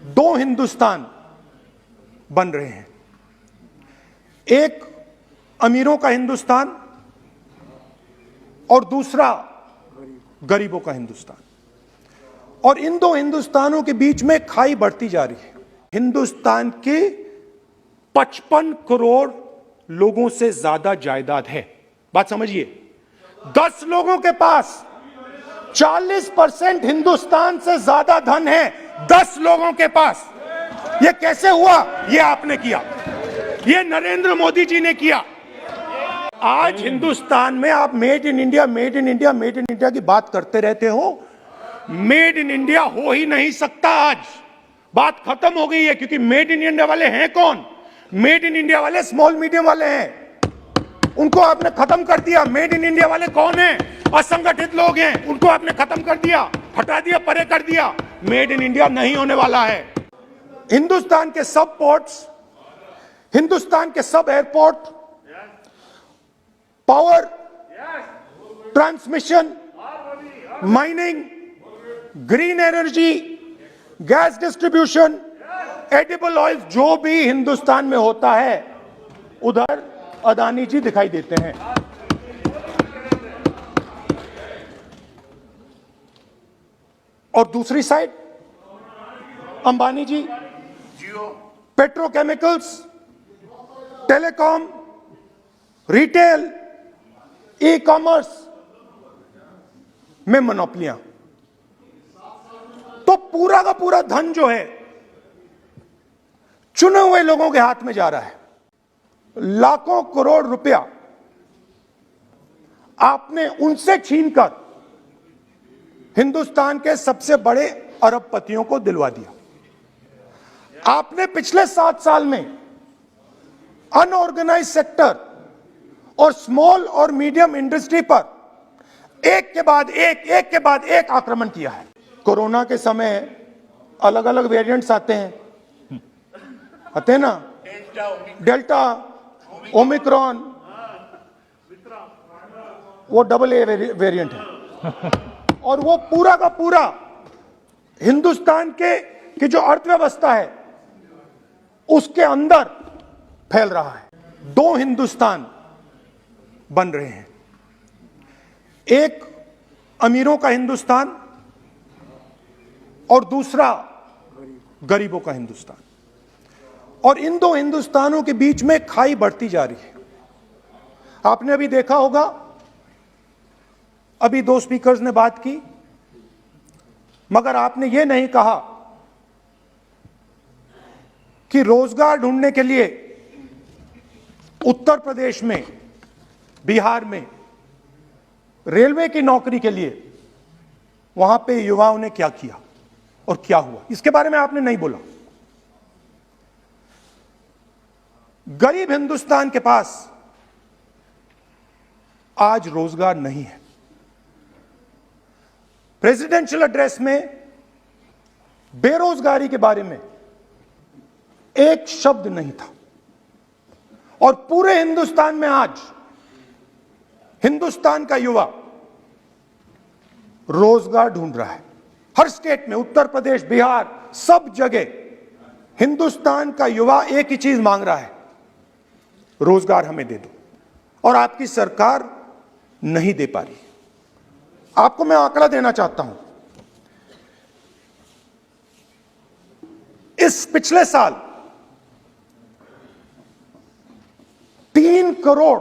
दो हिंदुस्तान बन रहे हैं, एक अमीरों का हिंदुस्तान और दूसरा गरीबों का हिंदुस्तान। और इन दो हिंदुस्तानों के बीच में खाई बढ़ती जा रही है। हिंदुस्तान के 55 करोड़ लोगों से ज्यादा जायदाद है। बात समझिए, 10 लोगों के पास 40% हिंदुस्तान से ज्यादा धन है। 10 लोगों के पास। यह कैसे हुआ? यह आपने किया, यह नरेंद्र मोदी जी ने किया। आज हिंदुस्तान में आप made in India, made in India, made in India की बात करते रहते हो। मेड इन इंडिया हो ही नहीं सकता। आज बात खत्म हो गई है, क्योंकि मेड इन इंडिया वाले हैं कौन? मेड इन इंडिया वाले स्मॉल मीडियम वाले हैं, उनको आपने खत्म कर दिया। मेड इन इंडिया वाले कौन हैं? असंगठित लोग हैं, उनको आपने खत्म कर दिया, हटा दिया, परे कर दिया। मेड इन इंडिया नहीं होने वाला है। हिंदुस्तान के सब पोर्ट्स, हिंदुस्तान के सब airport, power transmission, mining, green energy, gas distribution, edible oil, जो भी हिंदुस्तान में होता है उधर अदानी जी दिखाई देते हैं। और दूसरी side Ambani ji petrochemicals, telecom, retail, e commerce में मोनोपोलियां। तो पूरा का पूरा धन जो है चुने हुए लोगों के हाथ में जा रहा है। लाखों करोड़ रुपया आपने उनसे छीनकर हिंदुस्तान के सबसे बड़े अरबपतियों को दिलवा दिया। आपने पिछले 7 साल में अनऑर्गेनाइज सेक्टर और स्मॉल और मीडियम इंडस्ट्री पर एक के बाद एक आक्रमण किया है। कोरोना के समय अलग अलग वेरिएंट्स आते हैं ना, डेल्टा, ओमिक्रॉन, वो AA वेरिएंट है। और वो पूरा का पूरा हिंदुस्तान की जो अर्थव्यवस्था है उसके अंदर फैल रहा है। दो हिंदुस्तान बन रहे हैं, एक अमीरों का हिंदुस्तान और दूसरा गरीबों का हिंदुस्तान। और इन दो हिंदुस्तानों के बीच में खाई बढ़ती जा रही है। आपने अभी देखा होगा, अभी 2 स्पीकर्स ने बात की, मगर आपने यह नहीं कहा कि रोजगार ढूंढने के लिए उत्तर प्रदेश में, बिहार में रेलवे की नौकरी के लिए वहां पे युवाओं ने क्या किया और क्या हुआ, इसके बारे में आपने नहीं बोला। गरीब हिंदुस्तान के पास आज रोजगार नहीं है। प्रेसिडेंशियल एड्रेस में बेरोजगारी के बारे में एक शब्द नहीं था। और पूरे हिंदुस्तान में आज हिंदुस्तान का युवा रोजगार ढूंढ रहा है। हर स्टेट में, उत्तर प्रदेश, बिहार, सब जगह हिंदुस्तान का युवा एक ही चीज मांग रहा है, रोजगार हमें दे दो। और आपकी सरकार नहीं दे पा रही। आपको मैं आंकड़ा देना चाहता हूं। इस पिछले साल 3 करोड़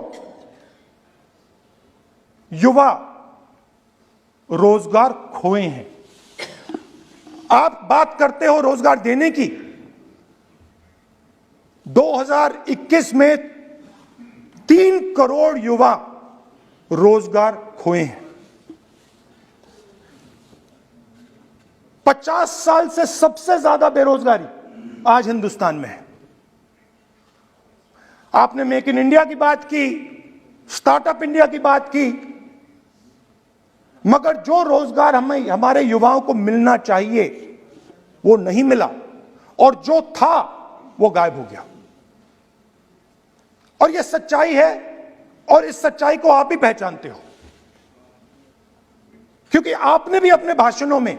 युवा रोजगार खोए हैं। आप बात करते हो रोजगार देने की। 2021 में 3 करोड़ युवा रोजगार खोए हैं। 50 साल से सबसे ज्यादा बेरोजगारी आज हिंदुस्तान में है। आपने मेक इन इंडिया की बात की, स्टार्टअप इंडिया की बात की, मगर जो रोजगार हमें, हमारे युवाओं को मिलना चाहिए वो नहीं मिला, और जो था वो गायब हो गया। और ये सच्चाई है, और इस सच्चाई को आप भी पहचानते हो, क्योंकि आपने भी अपने भाषणों में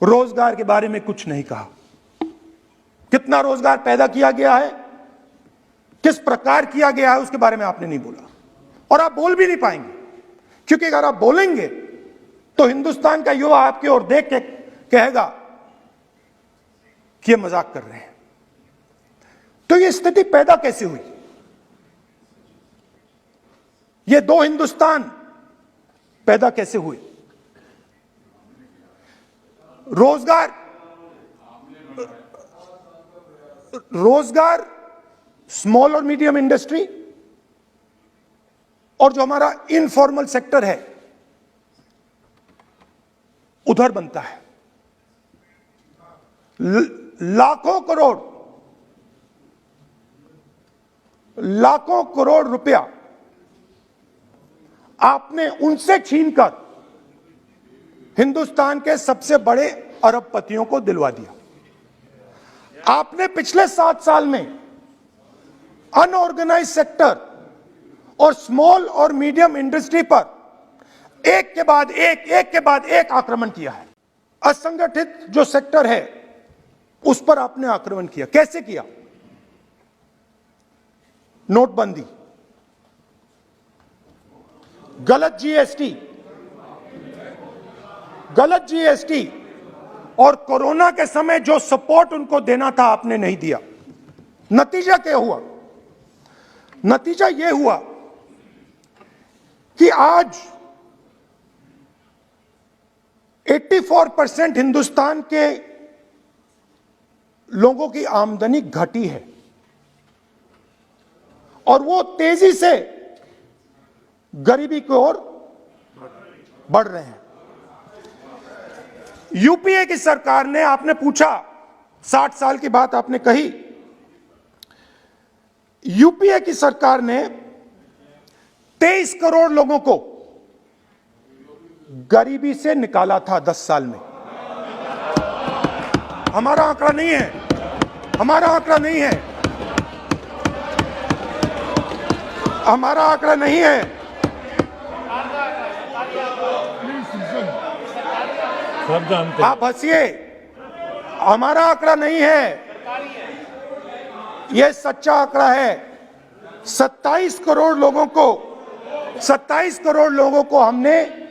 रोजगार के बारे में कुछ नहीं कहा। कितना रोजगार पैदा किया गया है, किस प्रकार किया गया है, उसके बारे में आपने नहीं बोला और आप बोल भी नहीं पाएंगे, क्योंकि अगर आप बोलेंगे तो हिंदुस्तान का युवा आपकी ओर देख के कहेगा कि ये मजाक कर रहे हैं। तो ये स्थिति पैदा कैसे हुई? ये दो हिंदुस्तान पैदा कैसे हुए? रोजगार स्मॉल और मीडियम इंडस्ट्री और जो हमारा इनफॉर्मल सेक्टर है उधर बनता है। लाखों करोड़ रुपया आपने उनसे छीनकर हिंदुस्तान के सबसे बड़े अरबपतियों को दिलवा दिया। आपने पिछले 7 साल में अनऑर्गेनाइज सेक्टर और स्मॉल और मीडियम इंडस्ट्री पर एक के बाद एक आक्रमण किया है। असंगठित जो सेक्टर है उस पर आपने आक्रमण किया। कैसे किया? नोटबंदी, गलत जीएसटी और कोरोना के समय जो सपोर्ट उनको देना था आपने नहीं दिया। नतीजा क्या हुआ? नतीजा यह हुआ कि आज 84% हिंदुस्तान के लोगों की आमदनी घटी है और वो तेजी से गरीबी की ओर बढ़ रहे हैं। यूपीए की सरकार ने, आपने पूछा 60 साल की बात आपने कही, यूपीए की सरकार ने 23 करोड़ लोगों को गरीबी से निकाला था 10 साल में। हमारा आंकड़ा नहीं है, हमारा आंकड़ा नहीं है, हमारा आंकड़ा नहीं है। सब जानते हैं। आप हंसिए, हमारा आंकड़ा नहीं है, यह सच्चा आंकड़ा है। 27 करोड़ लोगों को हमने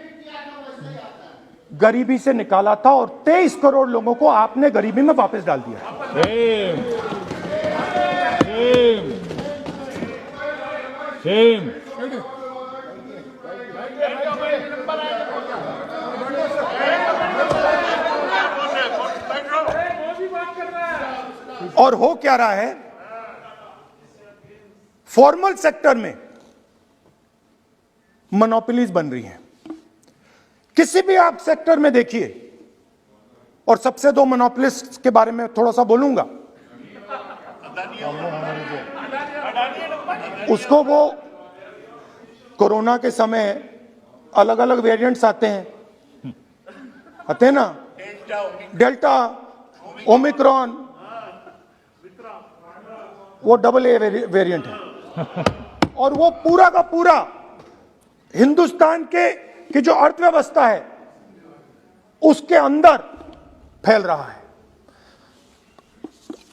गरीबी से निकाला था और 23 करोड़ लोगों को आपने गरीबी में वापस डाल दिया। सेम। और हो क्या रहा है? फॉर्मल सेक्टर में मोनोपोलीज बन रही हैं। किसी भी आप सेक्टर में देखिए, और सबसे 2 मोनोपोलिस्ट के बारे में थोड़ा सा बोलूंगा। उसको वो कोरोना के समय अलग अलग वेरिएंट्स आते हैं ना, डेल्टा, ओमिक्रॉन, वो AA वेरिएंट है और वो पूरा का पूरा हिंदुस्तान की जो अर्थव्यवस्था है उसके अंदर फैल रहा है।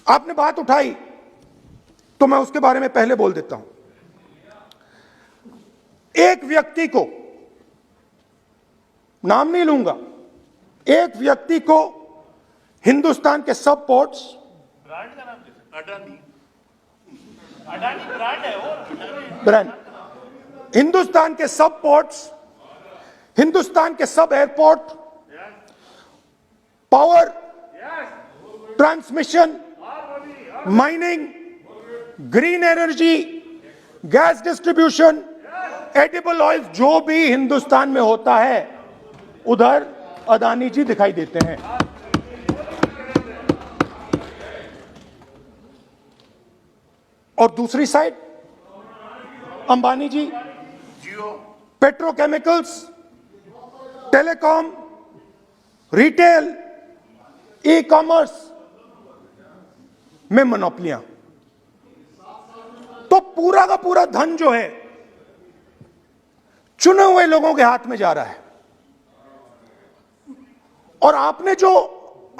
आपने बात उठाई तो मैं उसके बारे में पहले बोल देता हूं। एक व्यक्ति को, नाम नहीं लूंगा, एक व्यक्ति को हिंदुस्तान के सब पोर्ट्स, ब्रांड का नाम अडानी ब्रांड है वो, ब्रांड, हिंदुस्तान के सब पोर्ट्स, हिंदुस्तान के सब airport, power, transmission, mining, green energy, gas distribution, edible oil, जो भी हिंदुस्तान में होता है उधर अदानी जी दिखाई देते हैं। और दूसरी side Ambani ji petrochemicals, telecom, retail, e commerce में मोनोपोलियां। तो पूरा का पूरा धन जो है चुने हुए लोगों के हाथ में जा रहा है। और आपने जो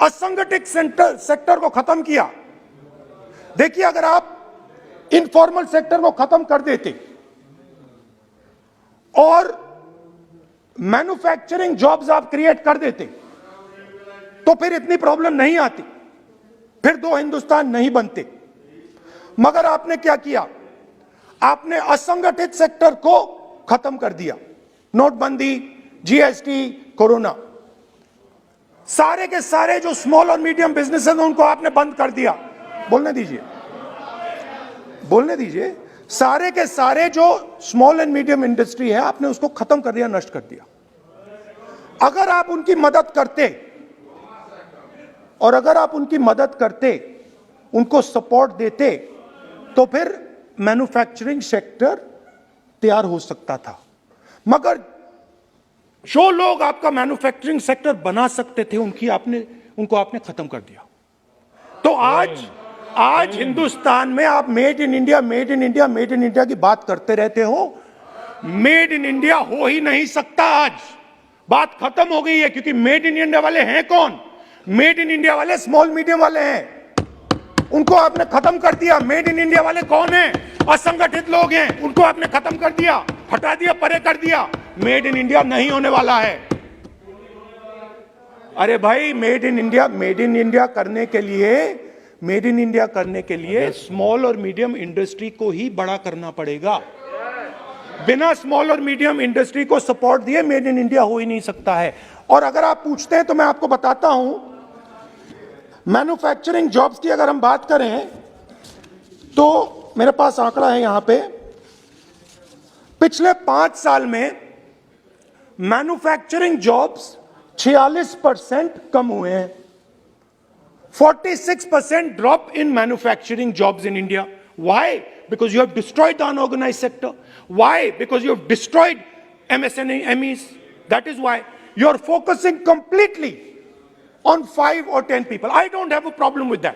असंगठित सेक्टर को खत्म किया। देखिए, अगर आप इनफॉर्मल सेक्टर को खत्म कर देते और मैन्युफैक्चरिंग जॉब्स आप क्रिएट कर देते तो फिर इतनी प्रॉब्लम नहीं आती, फिर दो हिंदुस्तान नहीं बनते। मगर आपने क्या किया? आपने असंगठित सेक्टर को खत्म कर दिया। नोटबंदी, जीएसटी, कोरोना, सारे के सारे जो स्मॉल और मीडियम बिजनेसेस हैं उनको आपने बंद कर दिया। बोलने दीजिए। सारे के सारे जो स्मॉल एंड मीडियम इंडस्ट्री है आपने उसको खत्म कर दिया, नष्ट कर दिया। अगर आप उनकी मदद करते, उनको सपोर्ट देते तो फिर मैन्युफैक्चरिंग सेक्टर तैयार हो सकता था। मगर जो लोग आपका मैन्युफैक्चरिंग सेक्टर बना सकते थे उनको आपने खत्म कर दिया। तो आज हिंदुस्तान में आप मेड इन इंडिया की बात करते रहते हो। मेड इन इंडिया हो ही नहीं सकता। आज बात खत्म हो गई है, क्योंकि मेड इन इंडिया वाले हैं कौन? मेड इन इंडिया वाले स्मॉल मीडियम वाले हैं, उनको आपने खत्म कर दिया। मेड इन इंडिया वाले कौन हैं? असंगठित लोग हैं, उनको आपने खत्म कर दिया, हटा दिया, परे कर दिया। मेड इन इंडिया नहीं होने वाला है। अरे भाई, मेड इन इंडिया करने के लिए स्मॉल और मीडियम इंडस्ट्री को ही बड़ा करना पड़ेगा। बिना स्मॉल और मीडियम इंडस्ट्री को सपोर्ट दिए मेड इन इंडिया हो ही नहीं सकता है। और अगर आप पूछते हैं तो मैं आपको बताता हूं, मैन्युफैक्चरिंग जॉब्स की अगर हम बात करें तो मेरे पास आंकड़ा है यहां पे। पिछले 5 साल में मैन्युफैक्चरिंग जॉब्स 46% कम हुए हैं। 46% drop in manufacturing jobs in India. Why? Because you have destroyed the unorganized sector. Why? Because you have destroyed MSMEs. That is why you are focusing completely on 5 or 10 people. I don't have a problem with that.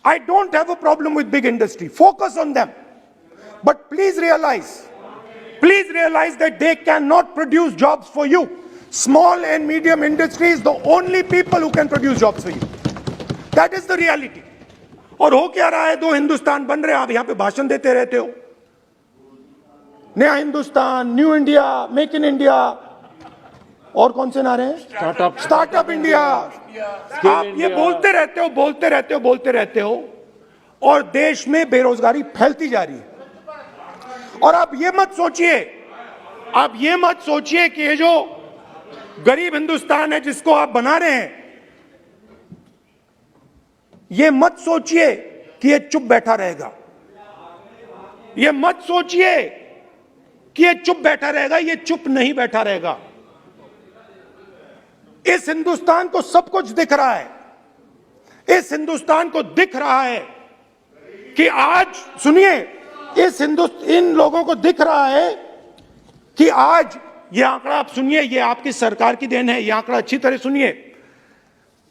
I don't have a problem with big industry. Focus on them. But please realize that they cannot produce jobs for you. Small and medium industry is the only people who can produce jobs for you. That is the reality. और हो क्या रहा है? 2 हिंदुस्तान बन रहे हैं। आप यहां पे भाषण देते रहते हो, नया Hindustan, new India, make in India, और कौन से नारे हैं? Startup India. आप ये बोलते रहते हो और देश में बेरोजगारी फैलती जा रही है। और आप ये मत सोचिए कि ये जो गरीब हिंदुस्तान है जिसको आप बना रहे हैं, ये मत सोचिए कि ये चुप बैठा रहेगा। ये मत सोचिए कि ये चुप बैठा रहेगा। ये चुप नहीं बैठा रहेगा। इस हिंदुस्तान को सब कुछ दिख रहा है। इस हिंदुस्तान को दिख रहा है कि आज, सुनिए, इन लोगों को दिख रहा है कि आज, ये आंकड़ा आप सुनिए, ये आपकी सरकार की देन है। ये आंकड़ा अच्छी तरह सुनिए।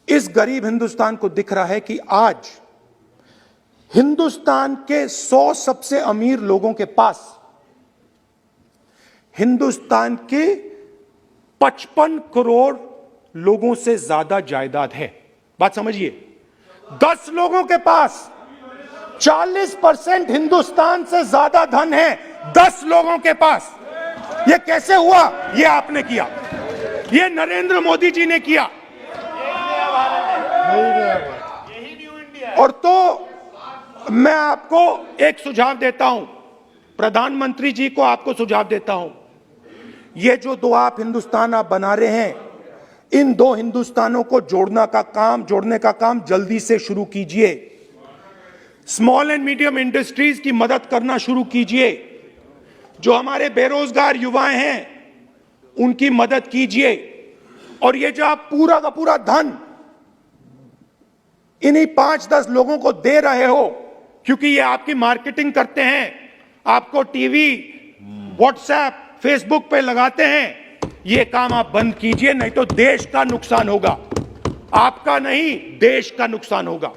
इस गरीब हिंदुस्तान को दिख रहा है कि आज हिंदुस्तान के 100 सबसे अमीर लोगों के पास हिंदुस्तान के 55 करोड़ लोगों से ज्यादा जायदाद है। बात समझिए। 10 लोगों के पास 40% हिंदुस्तान से ज्यादा धन है। 10 लोगों के पास। यह कैसे हुआ? यह आपने किया। यह नरेंद्र मोदी जी ने किया। यही न्यू इंडिया है। और तो मैं आपको एक सुझाव देता हूं, प्रधानमंत्री जी को आपको सुझाव देता हूं, ये जो 2 आप हिंदुस्तान आप बना रहे हैं, इन 2 हिंदुस्तानों को जोड़ने का काम जल्दी से शुरू कीजिए। स्मॉल एंड मीडियम इंडस्ट्रीज की मदद करना शुरू कीजिए। जो हमारे बेरोजगार युवाएं हैं उनकी मदद कीजिए। और ये जो आप पूरा का पूरा धन इन्हीं 5-10 लोगों को दे रहे हो, क्योंकि ये आपकी मार्केटिंग करते हैं, आपको टीवी, व्हाट्सएप, फेसबुक पे लगाते हैं, ये काम आप बंद कीजिए, नहीं तो देश का नुकसान होगा। आपका नहीं, देश का नुकसान होगा।